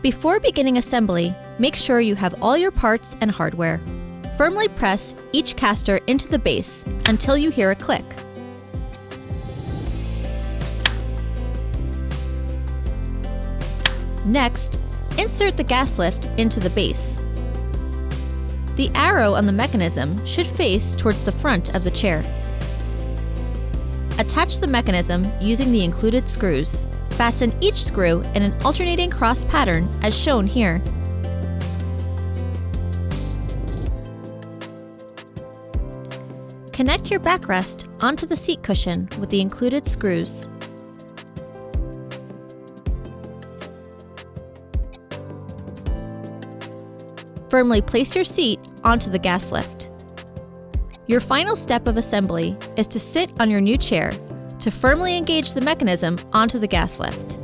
Before beginning assembly, make sure you have all your parts and hardware. Firmly press each caster into the base until you hear a click. Next, insert the gas lift into the base. The arrow on the mechanism should face towards the front of the chair. Attach the mechanism using the included screws. Fasten each screw in an alternating cross pattern as shown here. Connect your backrest onto the seat cushion with the included screws. Firmly place your seat onto the gas lift. Your final step of assembly is to sit on your new chair to firmly engage the mechanism onto the gas lift.